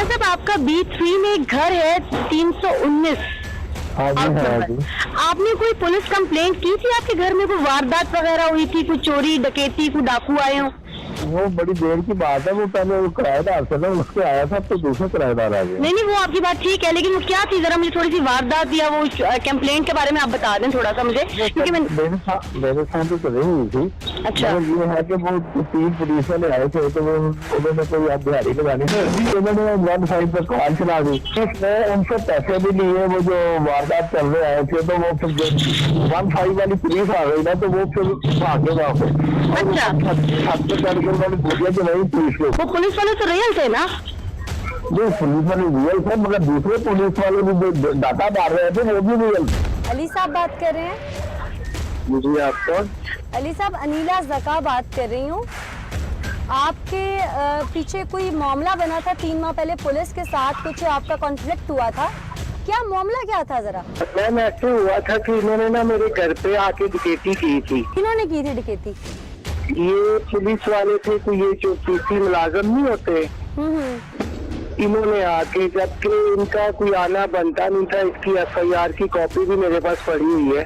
मियां साहब, आपका B3 में एक घर है 319। हाँ जी, हाँ जी। आपने कोई पुलिस कंप्लेंट की थी? आपके घर में कोई वारदात वगैरह हुई थी? कोई चोरी डकैती, कोई डाकू आए हो? वो बड़ी देर की बात है। वो पहले वो किराएदार से ना उसके आया था, तो दूसरा किराएदार आ गया। नहीं नहीं, वो आपकी बात ठीक है, लेकिन वो क्या थी? जरा मुझे थोड़ी सी वारदात या वो कंप्लेंट के बारे में आप बता दें थोड़ा सा मुझे, क्योंकि मैं मेरे साथ तो नहीं हुई थी। अच्छा। ये है कि वो 3 पुलिस वाले आए थे, तो वो उन्होंने कोई आप दिहाड़ी लगानी थी, उन्होंने 1-5 पर कॉल चला दी। उसने उनसे पैसे भी लिए। वो जो वारदात कर रहे आए थे, तो वो फिर 1-5 वाली पुलिस आ गई ना, तो वो फिर भागे वहाँ पे। अच्छा। मैंने पूछा कि नहीं पुलिस को, वो पुलिस वाले तो रियल थे ना? जो पुलिस वाले रियल थे, मगर दूसरे पुलिस वाले भी जो डाटा मार रहे थे वो भी रियल। अली साहब बात कर रहे हैं? मुझे आपको अली साहब, अनीला ज़का बात कर रही हूँ। आपके पीछे कोई मामला बना था 3 माह पहले पुलिस के साथ, कुछ आपका कॉन्फ्लिक्ट हुआ था, क्या मामला क्या था जरा? मैम, ऐसे हुआ था कि इन्होंने ना मेरे घर पे आके डकैती की थी। किन्होंने की थी डकैती? ये पुलिस वाले थे, तो ये जो पीसी मुलाजम नहीं होते, इन्होंने आके, जबकि इनका कोई आना बनता नहीं था। इसकी FIR की कॉपी भी मेरे पास पड़ी हुई है।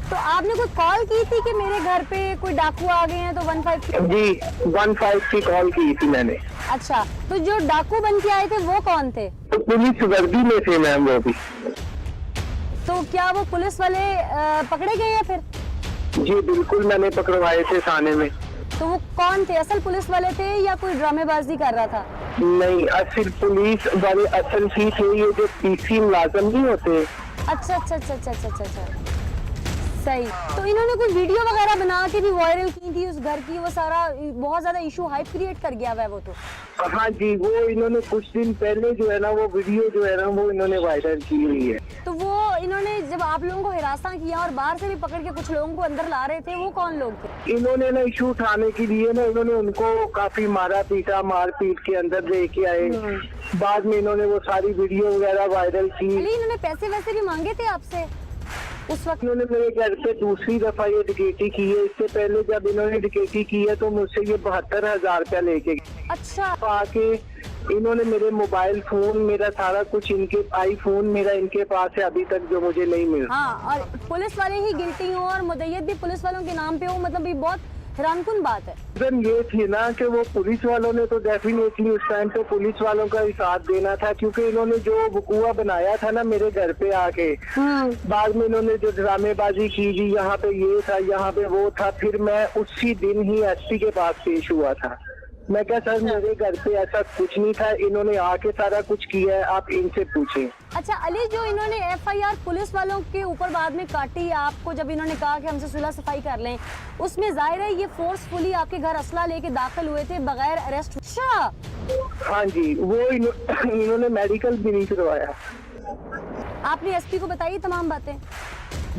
तो आपने कोई कॉल की थी कि मेरे घर पे कोई डाकू आ गए हैं, तो 15 जी 15 की कॉल की थी मैंने। अच्छा, तो जो डाकू बन के आए थे वो कौन थे? तो पुलिस वर्दी में थे मैम वो भी। तो क्या वो पुलिस वाले पकड़े गए हैं फिर? जी बिल्कुल, मैंने पकड़वाए थे थाने में। तो वो कौन थे? असल पुलिस वाले थे या कोई ड्रामेबाजी कर रहा था? नहीं, असल पुलिस वाले असल ही थे। ये जो पीसी मुलाजम नहीं होते। अच्छा अच्छा अच्छा अच्छा अच्छा अच्छा अच्छा। सही। तो इन्होंने कोई वीडियो वगैरह बना के भी वायरल की थी उस घर की, वो सारा बहुत ज्यादा इशू हाइप क्रिएट कर गया है वो तो। हाँ जी, वो इन्होंने कुछ दिन पहले जो है ना, वो वीडियो जो है ना, वो इन्होंने वायरल की हुई है। तो वो इन्होंने जब आप लोगों को हिरासा किया और बाहर से भी पकड़ के कुछ लोगों को अंदर ला रहे थे, वो कौन लोग थे? इन्होंने ना इशू उठाने के लिए ना, इन्होंने उनको काफी मारा पीटा, मार पीट के अंदर लेके आए। बाद में इन्होंने वो सारी वीडियो वगैरह वायरल की। इन्होंने पैसे वैसे भी मांगे थे आपसे उस वक्त? इन्होंने मेरे घर पे दूसरी दफा ये डकैती की है। इससे पहले जब इन्होंने डकैती की है, तो मुझसे ये 72,000 रुपया लेके गए। अच्छा। आके इन्होंने मेरे मोबाइल फोन, मेरा सारा कुछ, इनके आईफोन मेरा इनके पास है अभी तक, जो मुझे नहीं मिला। हाँ, और पुलिस वाले ही गिल्टी हो और मुद्दत भी पुलिस वालों के नाम पे हो, मतलब ये बहुत हैरानकुन बात है। ये थी ना कि वो पुलिस वालों ने तो डेफिनेटली उस टाइम पे पुलिस वालों का ही साथ देना था, क्योंकि इन्होंने जो वकूआ बनाया था ना मेरे घर पे आके, बाद में इन्होंने जो ड्रामेबाजी की जी, यहाँ पे ये था, यहाँ पे वो था। फिर मैं उसी दिन ही SP के पास पेश हुआ था। मैं क्या सर, मेरे घर पे ऐसा कुछ नहीं था, इन्होंने आके सारा कुछ किया है, आप इनसे पूछें। अच्छा अली, जो इन्होंने FIR पुलिस वालों के ऊपर बाद में काटी आपको, जब इन्होंने कहा कि हमसे सुलह सफाई कर लें, उसमें जाहिर है ये फोर्सफुली आपके घर असला लेके दाखिल हुए थे बगैर अरेस्ट? अच्छा। हाँ जी, वो इन्होंने मेडिकल भी नहीं करवाया। आपने SP को बताई तमाम बातें?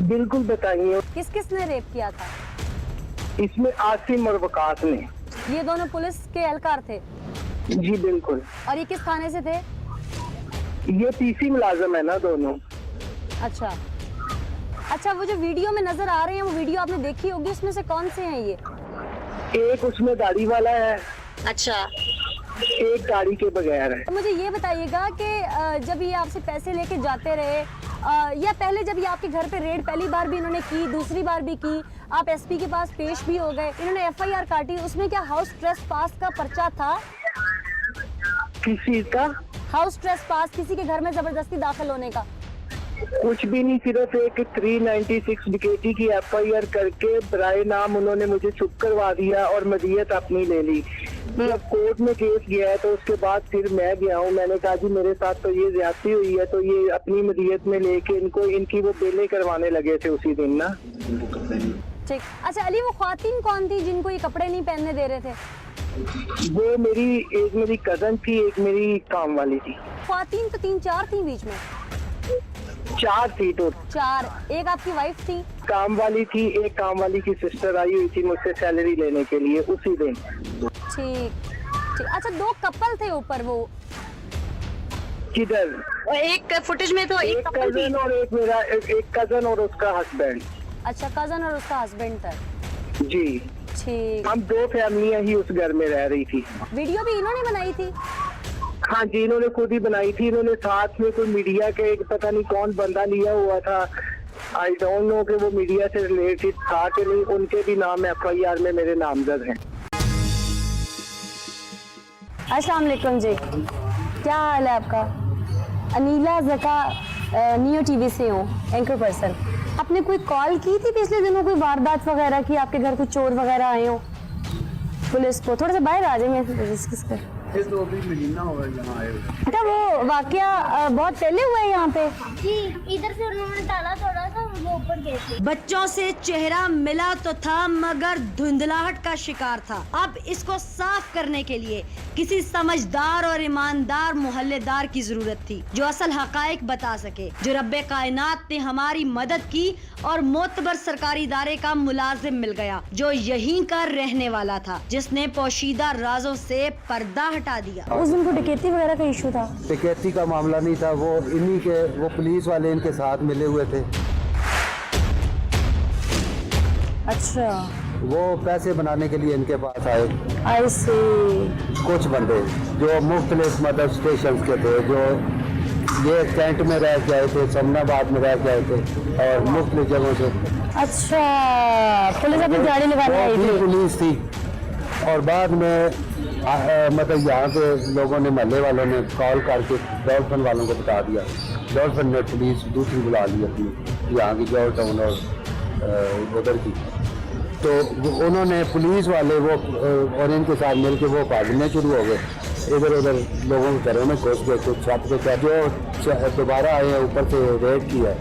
बिल्कुल बताइए। किस किस ने रेप किया था इसमें? आसिम और वकास ने। ये दोनों पुलिस के एहलकार थे? जी बिल्कुल। और ये किस थाने से थे? ये PC मुलाजम है ना दोनों। अच्छा अच्छा, वो जो वीडियो में नजर आ रहे हैं, वो वीडियो आपने देखी होगी, उसमें से कौन से हैं ये? एक उसमें दाढ़ी वाला है। अच्छा। एक दाढ़ी के बगैर है। तो मुझे ये बताइएगा कि जब ये आपसे पैसे लेके जाते रहे, या पहले जब ये आपके घर पे रेड पहली बार भी इन्होंने की, दूसरी बार भी की, आप SP के पास पेश भी हो गए, इन्होंने FIR काटी, उसमें क्या हाउस ट्रेसपास का पर्चा था? किस चीज का? हाउस ट्रेसपास, किसी के घर में जबरदस्ती दाखिल होने का? कुछ भी नहीं, सिर्फ एक 396 डकैती की FIR करके बराए नाम उन्होंने मुझे चुप करवा दिया और मदियत अपनी ले ली। जब कोर्ट में केस गया है, तो उसके बाद फिर मैं गया हूँ। मैंने कहा जी मेरे साथ तो ये ज्यादती हुई है, तो ये अपनी मदियत में लेके इनको, इनकी वो बेले करवाने लगे थे उसी दिन ना। ठीक। अच्छा अली, वो ख्वातीन कौन थी जिनको ये कपड़े नहीं पहनने दे रहे थे? वो एक मेरी कजन थी, एक मेरी काम वाली थी। ख्वातीन तो 3-4 थी बीच में? 4 थी तो। 4। एक आपकी वाइफ थी? काम वाली थी, एक काम वाली की सिस्टर आई हुई थी मुझसे सैलरी लेने के लिए उसी दिन। ठीक ठीक। अच्छा, 2 कपल थे ऊपर वो? किधर? एक फुटेज में तो एक कजन और एक मेरा एक कजन और उसका हस्बैंड। अच्छा, कजन और उसका हस्बैंड था। जी ठीक। हम 2 फैमिलियां ही उस घर में रह रही थी। वीडियो भी इन्होंने बनाई थी? हाँ जी, इन्होंने खुद ही बनाई थी। इन्होंने साथ में कोई मीडिया के एक पता नहीं कौन बंदा लिया हुआ था। आई डोंट नो कि वो मीडिया से रिलेटेड था कि नहीं। उनके भी नाम FIR में मेरे नामजद हैं। अस्सलाम वालेकुम जी, क्या हाल है आपका? अनीला ज़का नियो टीवी से हूँ, एंकर पर्सन। आपने कोई कॉल की थी पिछले दिनों, कोई वारदात वगैरह की, आपके घर कोई चोर वगैरह आए हो? पुलिस को थोड़ा सा बाहर आ जाए। तो अभी महीना हुआ है यहाँ आए हुए। बेटा वो वाकया बहुत पहले हुआ है यहाँ पे? जी, इधर से उन्होंने डाला थोड़ा सा, वो ऊपर गए थे। बच्चों से चेहरा मिला तो था मगर धुंधलाहट का शिकार था। अब इसको साफ करने के लिए किसी समझदार और ईमानदार मोहल्लेदार की जरूरत थी, जो असल हकायक बता सके, जो रब्बे कायनात ने हमारी मदद की और मोतबर सरकारी इदारे का मुलाजिम मिल गया, जो यहीं का रहने वाला था, जिसने पोशीदा राजों से पर्दा हटा दिया। उस दिन को डकैती वगैरह का इशू था? डकैती का मामला नहीं था, वो इन्हीं के वो पुलिस वाले इनके साथ मिले हुए थे। अच्छा, वो पैसे बनाने के लिए इनके पास आए आई सी। कुछ बंदे जो मुख्तलिफ मतलब स्टेशन के थे, जो ये कैंट में रह के आए थे, समनाबाद में रह के आए थे और मुख्तलिफ जगहों से। अच्छा, पुलिस अपनी गाड़ी लगाने आई वो भी थी? पुलिस थी। और बाद में मतलब यहाँ के लोगों ने, महल्ले वालों ने कॉल करके डॉल्फिन वालों को बता दिया। डॉल्फिन ने पुलिस दूसरी बुला ली अपनी, यहाँ की जॉर्ज टाउन और उधर की। तो उन्होंने पुलिस वाले वो और इनके साथ मिलकर वो भागने शुरू हो गए, इधर उधर लोगों के घरों में घुस गए। कुछ छत पे जो दोबारा आए हैं ऊपर से रेड किया,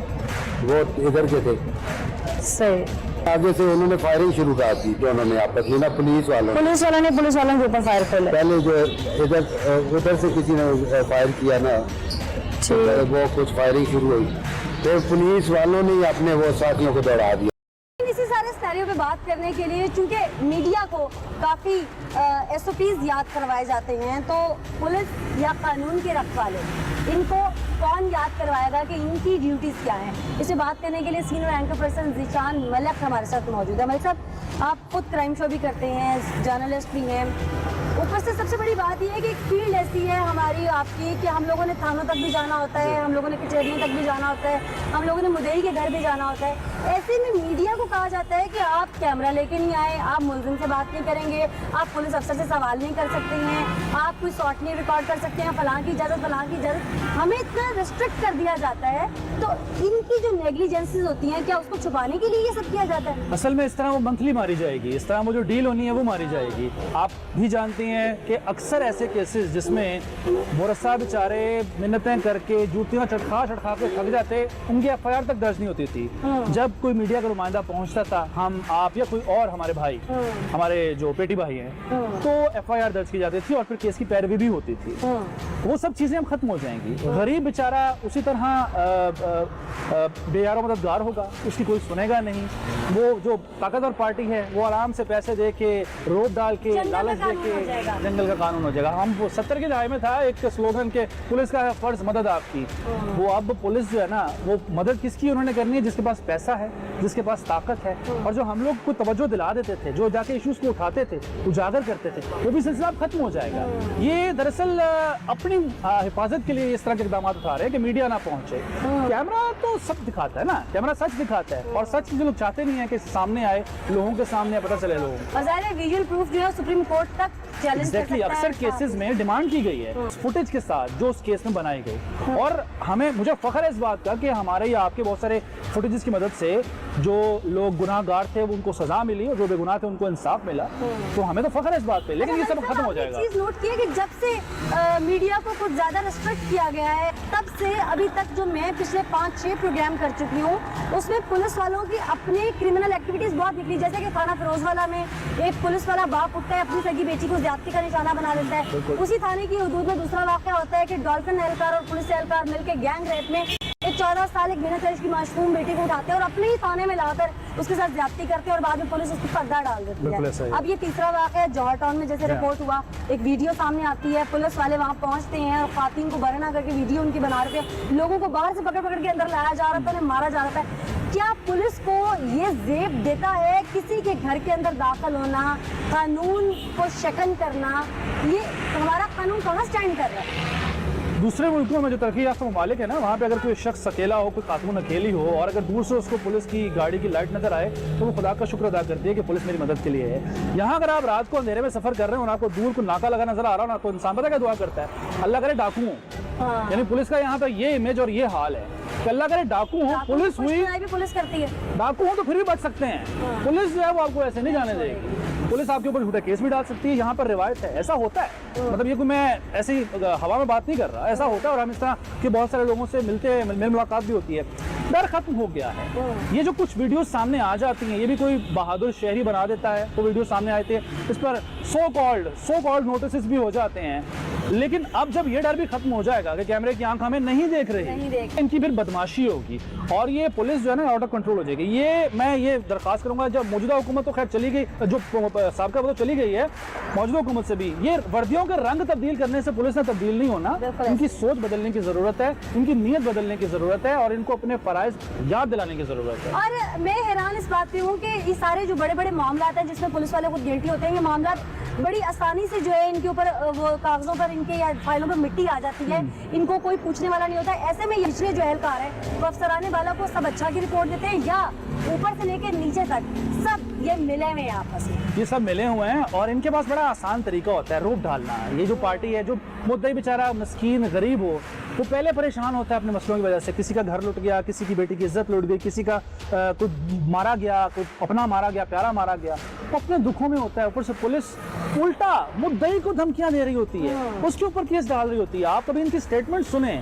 वो इधर के थे। सही। आगे से उन्होंने फायरिंग शुरू कर दी दोनों ने आपस में ना, पुलिस वालों ने पुलिस वालों के ऊपर फायर खोला। पहले जो उधर से किसी ने फायर किया ना, तो वो कुछ फायरिंग शुरू हुई, तो पुलिस वालों ने अपने वो साथियों को दौड़ा दिया। इसी सारे सिनेरियो पे बात करने के लिए, चूंकि मीडिया को काफ़ी SOPs याद करवाए जाते हैं, तो पुलिस या कानून के रखवाले, इनको कौन याद करवाएगा कि इनकी ड्यूटीज़ क्या हैं? इसे बात करने के लिए senior anchor person Zeeshan Malik हमारे साथ मौजूद है। मलिक साहब, आप खुद क्राइम शो भी करते हैं, जर्नलिस्ट भी हैं, ऊपर से सबसे बड़ी बात यह है कि एक फील्ड ऐसी है हमारी आपकी कि हम लोगों ने थानों तक भी जाना होता है, हम लोगों ने कचहरियों तक भी जाना होता है, हम लोगों ने मुद्दई के घर भी जाना होता है। ऐसे में मीडिया को कहा जाता है कि आप कैमरा लेके नहीं आए, आप मुलजिम से बात नहीं करेंगे, आप पुलिस अफसर से सवाल नहीं कर सकते हैं, आप कोई शॉट नहीं रिकॉर्ड कर सकते हैं, फलां की इजाज़त। हमें इतना रिस्ट्रिक्ट कर दिया जाता है, तो इनकी जो नेग्लिजेंसीज होती हैं, क्या उसको छुपाने के लिए ये सब किया जाता है? असल में इस तरह वो मंथली मारी जाएगी, इस तरह वो जो डील होनी है वो मारी जाएगी। आप भी जानते हैं कि अक्सर ऐसे केसेस जिसमें मुरस्सा बेचारे मिन्नतें करके जूतियां चटखा के थक जाते, उनकी FIR तक दर्ज नहीं होती थी। जब कोई मीडिया का नुमाइंदा पहुंचता था, हम आप या कोई और हमारे भाई, हमारे जो पेटी भाई हैं, तो FIR दर्ज की जाती थी और फिर केस की पैरवी भी होती थी। वो सब चीज़ें अब खत्म हो जाएंगी। गरीब बेचारा उसी तरह बेयारो मददगार होगा, उसकी कोई सुनेगा नहीं। वो जो ताकतवर पार्टी है वो आराम से पैसे दे के, रोड डाल के, लालच दे के जंगल का कानून हो जाएगा। हम वो 70 के दहाई में था एक स्लोगन के, पुलिस का है फर्ज मदद आपकी। वो अब पुलिस जो है ना, वो मदद किसकी उन्होंने करनी है? जिसके पास पैसा है, जिसके पास ताकत है। और जो हम लोग को तवज्जो दिला देते थे, जो जाके इश्यूज को उठाते थे, उजागर करते थे, वो भी सिलसिला खत्म हो जाएगा। ये दरअसल अपनी हिफाजत के लिए इस तरह के इकदाम उठा रहे हैं कि मीडिया ना पहुंचे। कैमरा तो सब दिखाता है ना, कैमरा सच दिखाता है, और सच जो लोग चाहते नहीं है कि सामने आए, लोगों के सामने पता चले लोगों को। विजुअल प्रूफ जो है सुप्रीम कोर्ट तक चैलेंज कर सकता है। अक्सर केसेस में डिमांड की गई है फुटेज के साथ जो उस केस में बनाई गई, और मुझे फख्र है इस बात का कि हमारे या आपके बहुत सारे फुटेजेस की मदद से जो लोग गुनाहगार थे उनको सजा मिली और जो बेगुनाह थे उनको इंसाफ मिला। तो हमें तो फख्र है इस बात पे, लेकिन ये सब खत्म हो जाएगा। चीज नोट किया कि जब से मीडिया को कुछ ज्यादा रिस्ट्रिक्ट किया गया है, तब से अभी तक जो मैं पिछले 5-6 प्रोग्राम कर चुकी हूँ, उसमें पुलिस वालों की अपने क्रिमिनल एक्टिविटीज बहुत निकली। जैसे कि थाना फिरोजवाला में एक पुलिस वाला बाप उठता है, अपनी सगी बेटी को ज्यादती का निशाना बना देता है। उसी थाने की हदूद में दूसरा वाक़या होता है कि डॉल्फिन एहलकार और पुलिस एहलकार मिलकर गैंग रेप में एक 14 साल एक बिना तरीश की मासूम बेटी को उठाते हैं और अपने ही थाने में लाकर उसके साथ ज्यादती करते हैं और बाद में पुलिस उसकी पर्दा डाल देती है। अब ये तीसरा वाक़या है जौहर टाउन में, जैसे रिपोर्ट हुआ, एक वीडियो सामने आती है, पुलिस वाले वहाँ पहुँचते हैं और खातून को बरना करके वीडियो उनकी बना रहे थे, लोगों को बाहर से पकड़ के अंदर लाया जा रहा था, उन्हें मारा जा रहा था। क्या पुलिस को ये ज़ेब देता है किसी के घर के अंदर दाखिल होना, कानून को शकन करना? ये हमारा कानून कहाँ स्टैंड कर रहा है? दूसरे मुल्कों में जो तरक्की याफ्ता ममालिक है ना, वहाँ पे अगर कोई शख्स अकेला हो, कोई खातून अकेली हो और अगर दूर से उसको पुलिस की गाड़ी की लाइट नजर आए तो वो खुदा का शुक्र अदा करती है कि पुलिस मेरी मदद के लिए है। यहाँ अगर आप रात को अंधेरे में सफर कर रहे हो और आपको दूर को नाका लगा नजर आ रहा हो ना, तो इंसान पता क्या दुआ करता है, अल्लाह करे डाकू हो। यानी पुलिस का यहाँ पे ये इमेज और ये हाल है कि अल्लाह करे डाकू हो, पुलिस हुई, पुलिस करती है, डाकू हो तो फिर भी बच सकते हैं, पुलिस जो है वो आपको ऐसे नहीं जाने देगी। पुलिस आपके ऊपर झूठा केस भी डाल सकती है, यहाँ पर रिवायत है, ऐसा होता है। मतलब ये कोई मैं ऐसे ही हवा में बात नहीं कर रहा, ऐसा होता है और हम इस तरह के बहुत सारे लोगों से मिलते हैं, मेल मुलाकात भी होती है। डर खत्म हो गया है। ये जो कुछ वीडियो सामने आ जाती हैं, ये भी कोई बहादुर शहरी बना देता है तो वीडियो सामने आते हैं, इस पर सो कॉल्ड नोटिस भी हो जाते हैं। लेकिन अब जब ये डर भी खत्म हो जाएगा कि कैमरे की आंख हमें नहीं देख रही, इनकी फिर बदमाशी होगी और ये पुलिस जो है ना आउट ऑफ कंट्रोल हो जाएगी। ये मैं ये दरख्वास्त करूंगा, जब मौजूदा हुकूमत तो खैर चली गई, जो साबका वो तो चली गई है, मौजूदा हुकूमत से भी ये वर्दियों के रंग तब्दील करने से पुलिस ने तब्दील नहीं होना। इनकी सोच बदलने की जरूरत है, इनकी नीयत बदलने की जरूरत है और इनको अपने फराइज याद दिलाने की जरूरत है। और मैं हैरान इस बात पे हूँ कि ये सारे जो बड़े बड़े मामला हैं जिसमें पुलिस वाले खुद गिल्टी होते हैं, ये मामला बड़ी आसानी से जो है इनके ऊपर वो कागजों पर इनके या फाइलों पर मिट्टी आ जाती है, इनको कोई पूछने वाला नहीं होता। ऐसे में पिछले जो एहलकार है वो अफसराने वाला को सब अच्छा की रिपोर्ट देते हैं या ऊपर से लेकर नीचे तक सब ये मिले हुए हैं आपस में, ये सब मिले हुए हैं और इनके पास बड़ा आसान तरीका होता है रूप डालना। ये जो पार्टी है, जो मुद्दई बेचारा मस्कीन गरीब हो, वो पहले परेशान होता है अपने मसलों की वजह से, किसी का घर लुट गया, किसी की बेटी की इज्जत लुट गई, किसी का कोई मारा गया, कोई अपना मारा गया, प्यारा मारा गया, वो अपने दुखों में होता है। ऊपर से पुलिस उल्टा मुद्दई को धमकियां दे रही होती है, उसके ऊपर केस डाल रही होती है। आप कभी इनकी स्टेटमेंट सुने,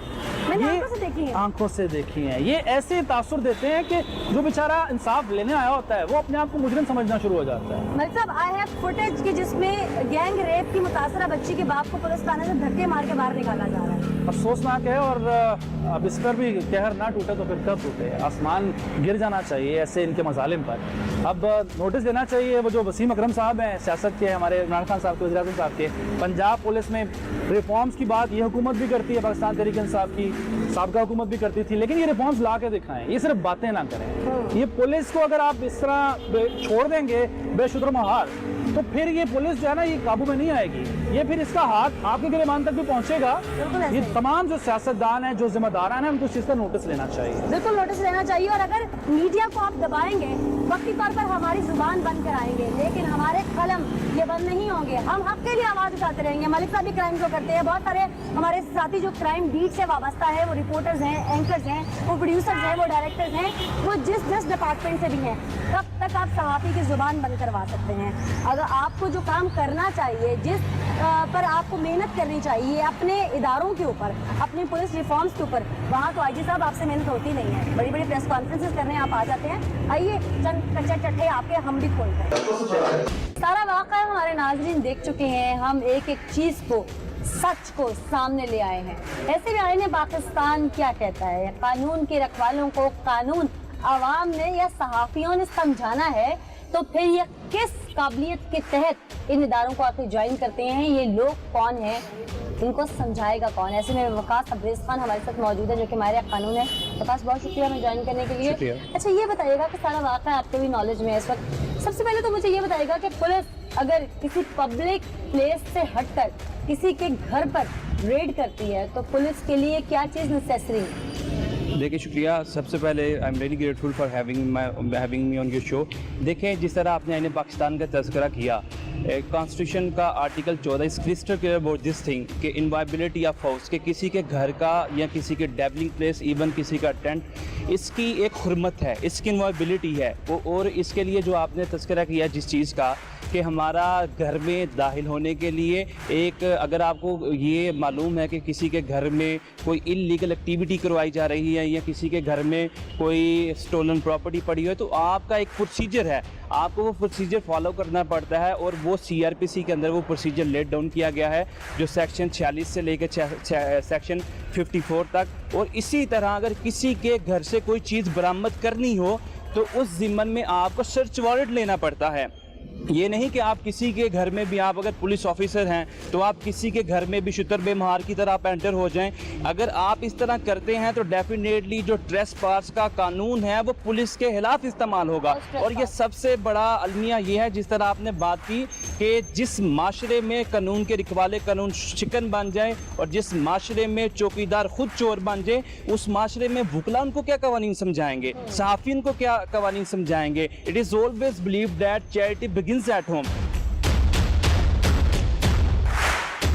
मैंने ये आंखों से देखी है, ये ऐसे तासुर देते हैं कि जो बेचारा इंसाफ लेने आया होता है वो अपने आप को मुजरिम समझना शुरू हो जाता है। मतलब आई हैव फुटेज की जिसमें गैंग रेप की मुतासरा बच्ची के बाप को पुलिस थाने से धक्के मार के बाहर निकाला जा रहा है। अफसोसनाक है और अब इस पर भी कहर ना टूटे तो फिर कब टूटे, आसमान गिर जाना चाहिए ऐसे इनके मजालिम पर। अब नोटिस देना चाहिए वो जो वसीम अकरम साहब हैं, सियासत के हमारे इमरान खान साहब के, वज़ीर आज़म साहब के, पंजाब पुलिस में रिफॉर्म्स की बात ये हुकूमत भी करती है, पाकिस्तान तहरीक इंसाफ की साबका हुकूमत भी करती थी, लेकिन ये रिफॉर्म्स ला के दिखाएं, ये सिर्फ बातें ना करें। ये पुलिस को अगर आप इस तरह छोड़ देंगे बेशुद्र महार, तो फिर ये पुलिस जो है ना ये काबू में नहीं आएगी, ये फिर इसका हाथ आपके गिरेबान तक भी पहुंचेगा। ये तमाम जो सियासतदान हैं, जो जिम्मेदार हैं, उनको इस चीज़ का नोटिस लेना चाहिए, बिल्कुल नोटिस लेना चाहिए। और अगर मीडिया को आप दबाएंगे, वक्ती तौर पर हमारी जुबान बंद कराएंगे, लेकिन हमारे कलम ये बंद नहीं होंगे। हम हक के लिए आवाज उठाते रहेंगे। मलिक साहब भी क्राइम जो करते हैं, बहुत सारे हमारे साथी जो क्राइम बीट से वाबस्ता है, वो रिपोर्टर्स हैं, एंकर्स हैं, वो प्रोड्यूसर्स हैं, वो डायरेक्टर्स हैं, वो जिस डिपार्टमेंट से भी हैं, कब तक आप सहाफ़ी की जुबान बंद करवा सकते हैं? अगर आपको जो काम करना चाहिए, जिस पर आपको मेहनत करनी चाहिए अपने इदारों के ऊपर, अपने पुलिस रिफॉर्म्स के ऊपर, वहाँ तो आईजी साहब आपसे मेहनत होती नहीं है। बड़ी बड़ी प्रेस कॉन्फ्रेंसेस करने आप आ जाते हैं। आइए चंद कच्चे चट्टे आपके हम भी खोलते हैं। सारा वाक़या हमारे नाज़रीन देख चुके हैं, हम एक एक चीज़ को, सच को सामने ले आए हैं। ऐसे भी आईने पाकिस्तान क्या कहता है, कानून के रखवालों को कानून आवाम ने या सहाफ़ियों ने समझाना है, तो फिर ये किस काबिलियत के तहत इन इदारों को आकर ज्वाइन करते हैं, ये लोग कौन हैं, इनको समझाएगा कौन? ऐसे में वकास अब्रेज़ खान हमारे साथ मौजूद है जो कि हमारे कानून है। वकास बहुत शुक्रिया हमें ज्वाइन करने के लिए। अच्छा ये बताइएगा कि सारा वाक़या आपके भी नॉलेज में है इस वक्त, सबसे पहले तो मुझे ये बताइएगा कि पुलिस अगर किसी पब्लिक प्लेस से हटकर किसी के घर पर रेड करती है तो पुलिस के लिए क्या चीज़ नेसेसरी है? देखिए शुक्रिया, सबसे पहले I am very grateful for having me on your show. देखें जिस तरह आपने आईने पाकिस्तान का तज़किरा किया, कॉन्स्टिट्यूशन का article 14 is crystal clear about this thing कि इनवाइबिलिटी ऑफ हाउस, के किसी के घर का या किसी के डेबलिंग प्लेस, इवन किसी का टेंट, इसकी एक हुर्मत है, इसकी इनवाइबिलिटी है वो। और इसके लिए जो आपने तज़किरा किया जिस चीज़ का कि हमारा घर में दाखिल होने के लिए एक, अगर आपको ये मालूम है कि किसी के घर में कोई इल्लीगल एक्टिविटी करवाई जा रही है या किसी के घर में कोई स्टोलन प्रॉपर्टी पड़ी है, तो आपका एक प्रोसीजर है, आपको वो प्रोसीजर फॉलो करना पड़ता है। और वो CRPC के अंदर वो प्रोसीजर लेट डाउन किया गया है, जो सेक्शन 46 से लेकर सेक्शन 54 तक। और इसी तरह अगर किसी के घर से कोई चीज़ बरामद करनी हो तो उस ज़िम्मन में आपको सर्च वारंट लेना पड़ता है। ये नहीं कि आप किसी के घर में भी, आप अगर पुलिस ऑफिसर हैं तो आप किसी के घर में भी शुतर बेमहार की तरह आप एंटर हो जाएं। अगर आप इस तरह करते हैं तो डेफिनेटली जो ट्रेसपास का कानून है वो पुलिस के खिलाफ इस्तेमाल होगा। और ये सबसे बड़ा अलमिया ये है, जिस तरह आपने बात की कि जिस माशरे में कानून के रखवाले कानून शिकन बन जाए और जिस माशरे में चौकीदार खुद चोर बन जाए, उस माशरे में वकला उनको क्या कवानीन समझाएंगे, सहाफ़ियन को क्या कवानीन समझाएंगे। It is always believe that charity begins at home,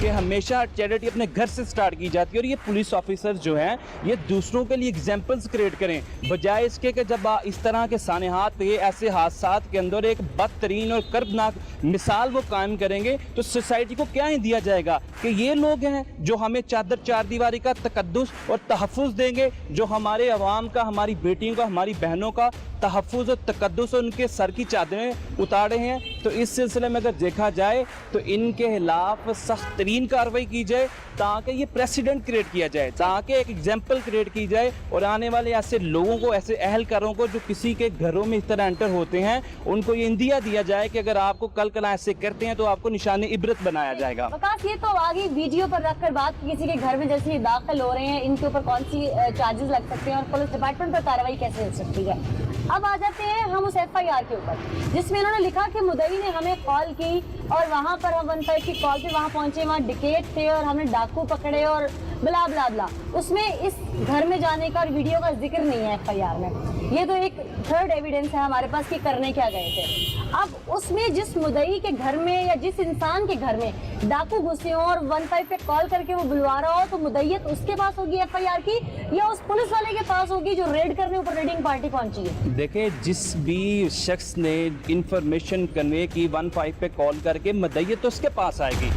कि हमेशा चैरिटी अपने घर से स्टार्ट की जाती है। और ये पुलिस ऑफिसर जो हैं ये दूसरों के लिए एग्जाम्पल्स क्रिएट करें, बजाय इसके कि जब इस तरह के सानेहात पे ऐसे हादसात के अंदर एक बदतरीन और कर्बनाक मिसाल वो कायम करेंगे तो सोसाइटी को क्या ही दिया जाएगा कि ये लोग हैं जो हमें चादर चार दीवारी का तकद्दुस और तहफ़्फ़ुज़ देंगे, जो हमारे अवाम का, हमारी बेटियों का, हमारी बहनों का तहफ़्फ़ुज़ और तकद्दुस और उनके सर की चादरें उतारे हैं। तो इस सिलसिले में अगर देखा जाए तो इनके खिलाफ सख्त तरीन कार्रवाई की जाए ताकि ये प्रेसिडेंट क्रिएट किया जाए, ताकि एक एग्जाम्पल क्रिएट की जाए और आने वाले ऐसे लोगों को, ऐसे अहलकारों को जो किसी के घरों में इस तरह एंटर होते हैं, उनको ये इंदिया दिया जाए कि अगर आपको कल ऐसे करते हैं तो आपको निशाने इबरत बनाया जाएगा। वकास, ये तो आगे वीडियो पर रखकर बात की किसी के घर में जैसे दाखिल हो रहे हैं, इनके ऊपर कौन सी चार्जेस लग सकते हैं और पुलिस डिपार्टमेंट पर कार्रवाई कैसे हो सकती है। अब आ जाते हैं हम उस FIR के ऊपर जिसमें इन्होंने लिखा कि मुद्दई ने हमें कॉल की और वहाँ पर हम 15 की कॉल पे वहाँ पहुँचे, वहाँ डिकेट थे और हमने डाकू पकड़े और ब्ला ब्ला ब्ला। उसमें इस घर में जाने का और वीडियो का जिक्र नहीं है FIR में। ये तो एक थर्ड एविडेंस है हमारे पास कि करने क्या गए थे। अब उसमें जिस मुद्दई के घर में या जिस इंसान के घर में डाकू घुसे हो और 15 पे कॉल करके वो बुलवा रहा हो, तो मुद्दईयत उसके पास होगी FIR की या उस पुलिस वाले के पास होगी जो रेड करने ऊपर रेडिंग पार्टी पहुंची है। देखिए, जिस भी शख्स ने इंफॉर्मेशन कन्वे की 15 पे कॉल करके, मुद्दईयत तो उसके पास आएगी।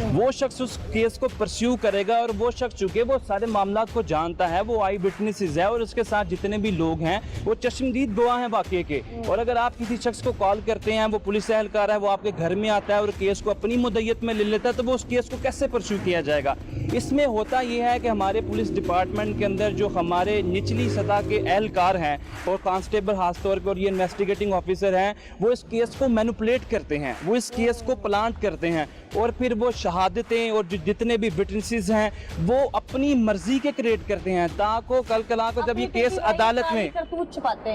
वो शख्स उस केस को परस्यू करेगा और वो शख्स चूंकि वो सारे मामला को जानता है, वो आई विटनेसेस है और उसके साथ जितने भी लोग हैं वो चश्मदीद गवाह हैं वाक़े के। और अगर आप किसी शख्स को कॉल करते हैं, वो पुलिस एहलकार है, वो आपके घर में आता है और केस को अपनी मुद्दईयत में ले लेता है, तो वो उस केस को कैसे परस्यू किया जाएगा। इसमें होता यह है कि हमारे पुलिस डिपार्टमेंट के अंदर जो हमारे निचली सतह के एहलकार हैं और कांस्टेबल खासतौर पर और ये इन्वेस्टिगेटिंग ऑफिसर हैं, वो इस केस को मैनिपुलेट करते हैं, वो इस केस को प्लांट करते हैं और फिर वो शहादतें और जो जितने भी विटनेसेस हैं वो अपनी मर्जी के क्रिएट करते हैं, ताकि कल को जब ये केस अदालत में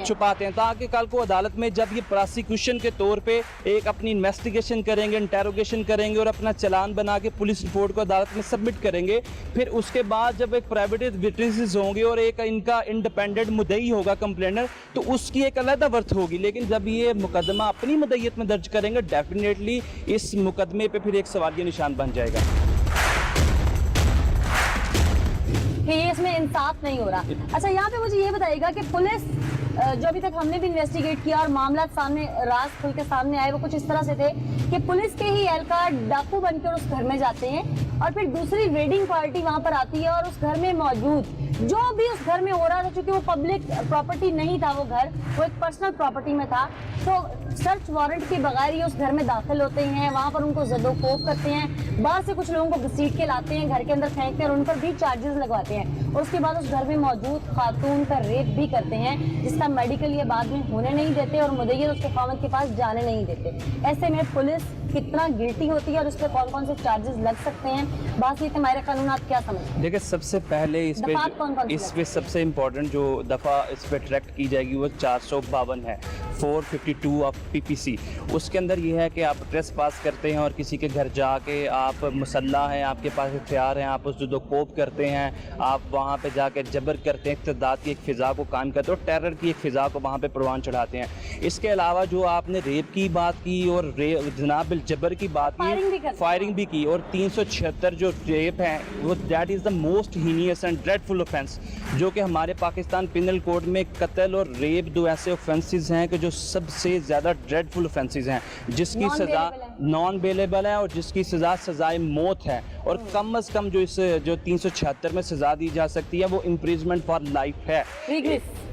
छुपाते हैं, ताकि कल को अदालत में जब ये प्रोसिक्यूशन के तौर पे एक अपनी इन्वेस्टिगेशन करेंगे, इंटेरोगेशन करेंगे और अपना चालान बना के पुलिस रिपोर्ट को अदालत में सबमिट करेंगे, फिर उसके बाद जब एक प्राइवेट विटनेसेस होंगे और एक इनका इंडिपेंडेंट मुद्दई होगा कंप्लेनर, तो उसकी एक अलग वर्थ होगी। लेकिन जब ये मुकदमा अपनी मुद्दईयत में दर्ज करेंगे, डेफिनेटली इस मुकदमे पे फिर एक सवालिया निशान बन जाएगा कि ये इसमें इंसाफ नहीं हो रहा। अच्छा, यहाँ पे मुझे ये बताइएगा कि पुलिस जो अभी तक हमने भी इन्वेस्टिगेट किया और मामला सामने राज खुल के सामने आए, वो कुछ इस तरह से थे कि पुलिस के ही एहलकार डाकू बनकर उस घर में जाते हैं और फिर दूसरी रेडिंग पार्टी वहां पर आती है और उस घर में मौजूद जो भी उस घर में हो रहा था, क्योंकि वो पब्लिक प्रॉपर्टी नहीं था, वो घर वो एक पर्सनल प्रॉपर्टी में था, तो सर्च वारंट के बगैर ही उस घर में दाखिल होते हैं, वहां पर उनको जदोकोब करते हैं, बाहर से कुछ लोगों को घसीट के लाते हैं, घर के अंदर फेंकते हैं और उन पर भी चार्जेस लगवाते हैं और उसके बाद उस घर में मौजूद खातून का रेप भी करते हैं, जिसका मेडिकल ये बाद में होने नहीं देते और मुद्दई उसके खामद के पास जाने नहीं देते। ऐसे में पुलिस कितना गिल्टी होती है और उस पर कौन कौन से चार्जेस लग सकते हैं, बात ये हमारे कानून आप क्या समझते हैं? देखिए, सबसे पहले इस पे सबसे इम्पोर्टेंट जो दफ़ा इस पे ट्रैक्ट की जाएगी वो 452 है, 452 ऑफ PPC। उसके अंदर ये है कि आप ट्रेस पास करते हैं और किसी के घर जाके आप मुसल्ला हैं, आपके पास हथियार हैं, आप उस जदोकोब करते हैं, आप वहाँ पे जाके जबर करते हैं, इक़्तिदाद की एक फ़िज़ा को कायम करते हैं और टेरर की एक फ़िज़ा को वहाँ पे परवान चढ़ाते हैं। इसके अलावा जो आपने रेप की बात की और जनाब जबर की बात की, फायरिंग भी की, और 376 जो रेप है वो that is the most heinous and dreadful offence, जो कि हमारे पाकिस्तान पिनल कोड में कत्ल और रेप दो ऐसे ऑफेंसेस हैं कि जो सबसे ज़्यादा ड्रेडफुल ऑफेंसेस हैं, जिसकी सज़ा नॉन बेलेबल है और जिसकी सज़ाए मौत है। और कम से कम जो इस जो 376 में सज़ा दी जा सकती है वो इम्प्रिजमेंट फॉर लाइफ है।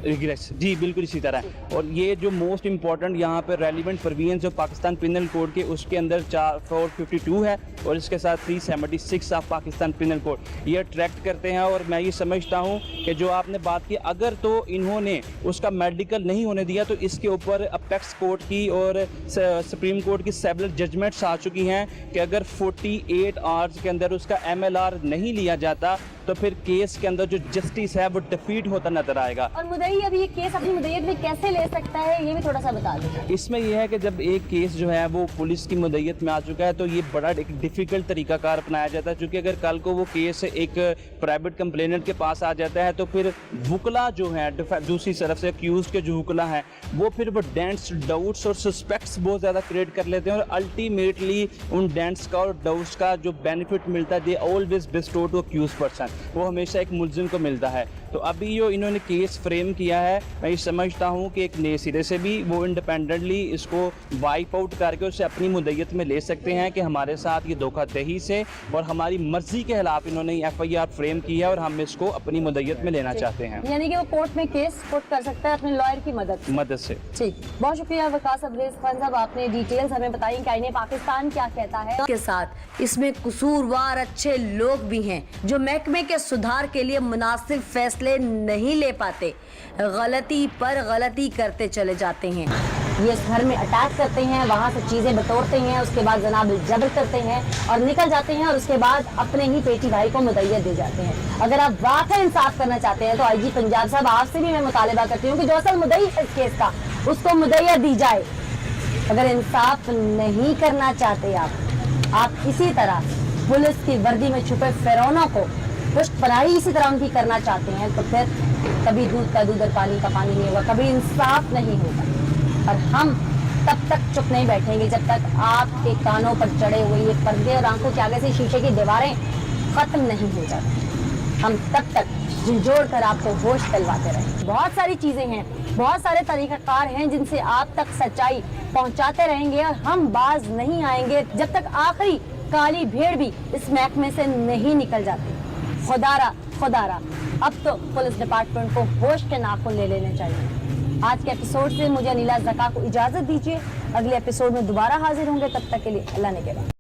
रिग्रेस जी बिल्कुल इसी तरह। और ये जो मोस्ट इम्पॉर्टेंट यहाँ पे रेलिवेंट प्रोविजन जो पाकिस्तान पिनल कोड के उसके अंदर 452 है और इसके साथ 376 ऑफ पाकिस्तान पिनल कोड ये अट्रैक्ट करते हैं। और मैं ये समझता हूँ कि जो आपने बात की अगर तो इन्होंने उसका मेडिकल नहीं होने दिया तो इसके ऊपर अपेक्स कोर्ट की और सुप्रीम कोर्ट की सेवरल जजमेंट्स आ चुकी हैं कि अगर 48 आवर्स के अंदर उसका MLR नहीं लिया जाता तो फिर केस के अंदर जो जस्टिस है वो डिफीट होता नजर आएगा। और मुद्दई अभी ये केस अपनी मुद्दईयत में कैसे ले सकता है ये भी थोड़ा सा बता दीजिए। इसमें यह है कि जब एक केस जो है वो पुलिस की मुद्दईयत में आ चुका है तो ये बड़ा एक डिफ़िकल्ट तरीकाकार अपनाया जाता है, क्योंकि अगर कल को वो केस एक प्राइवेट कंप्लेनेंट के पास आ जाता है तो फिर वुकला जो है दूसरी तरफ से अक्यूज के जो वुकला हैं वो फिर वो डेंट्स डाउट्स और सस्पेक्ट्स बहुत ज़्यादा क्रिएट कर लेते हैं और अल्टीमेटली उन डेंट्स का और डाउट्स का जो बेनिफिट मिलता है they always bestow to accused person, वो हमेशा एक मुलजिम को मिलता है। तो अभी जो इन्होंने केस फ्रेम किया है मैं ये समझता हूँ कि एक नए सिरे से भी वो इंडिपेंडेंटली इसको वाइप आउट करके उसे अपनी मुद्दईयत में ले सकते हैं कि हमारे साथ ये धोखाधड़ी से और हमारी मर्जी के खिलाफ इन्होंने FIR फ्रेम की है और हम इसको अपनी मुद्दईयत में लेना चाहते हैं। यानी कि वो कोर्ट में केस पुट कर सकता है अपने लॉयर की मदद से। ठीक, बहुत शुक्रिया वकास अब्रेज खान साहब, आपने डिटेल्स हमें बताई कि आईने पाकिस्तान क्या कहता है। के साथ इसमें कसूरवार अच्छे लोग भी हैं जो महकमे के सुधार के लिए मुनासिब फैसले नहीं ले पाते, गलती पर गलती करते चले जाते हैं। ये इस घर में अटैक करते हैं, वहाँ से चीजें बटोरते हैं, उसके बाद जनाब जबर करते हैं और निकल जाते हैं और उसके बाद अपने ही पेटी भाई को मुद्दईयत दे जाते हैं। अगर आप वाकई इंसाफ करना चाहते हैं तो IG पंजाब साहब आपसे भी मैं मुतालिबा करती हूँ कि जो असल मुद्दई है इस केस का उसको मुद्दईयत दी जाए। अगर इंसाफ नहीं करना चाहते आप इसी तरह पुलिस की वर्दी में छुपे फिरौनों को पुष्ट पनाही इसी तरह उनकी करना चाहते हैं तो फिर कभी दूध का दूध और पानी का पानी नहीं होगा, कभी इंसाफ नहीं होगा। और हम तब तक चुप नहीं बैठेंगे जब तक आपके कानों पर चढ़े हुए ये पर्दे और आंखों के आगे से शीशे की दीवारें खत्म नहीं हो जाती। हम तब तक झंझोड़ कर आपको होश दिलवाते रहेंगे। बहुत सारी चीजें हैं, बहुत सारे तरीकाकार हैं जिनसे आप तक सच्चाई पहुंचाते रहेंगे और हम बाज नहीं आएंगे जब तक आखिरी काली भेड़ भी इस महकमे से नहीं निकल जाती। खुदारा अब तो पुलिस डिपार्टमेंट को होश के नाखून ले लेने चाहिए। आज के एपिसोड से मुझे अनिला ज़का को इजाजत दीजिए, अगले एपिसोड में दोबारा हाजिर होंगे, तब तक के लिए अल्लाह ने के बाद।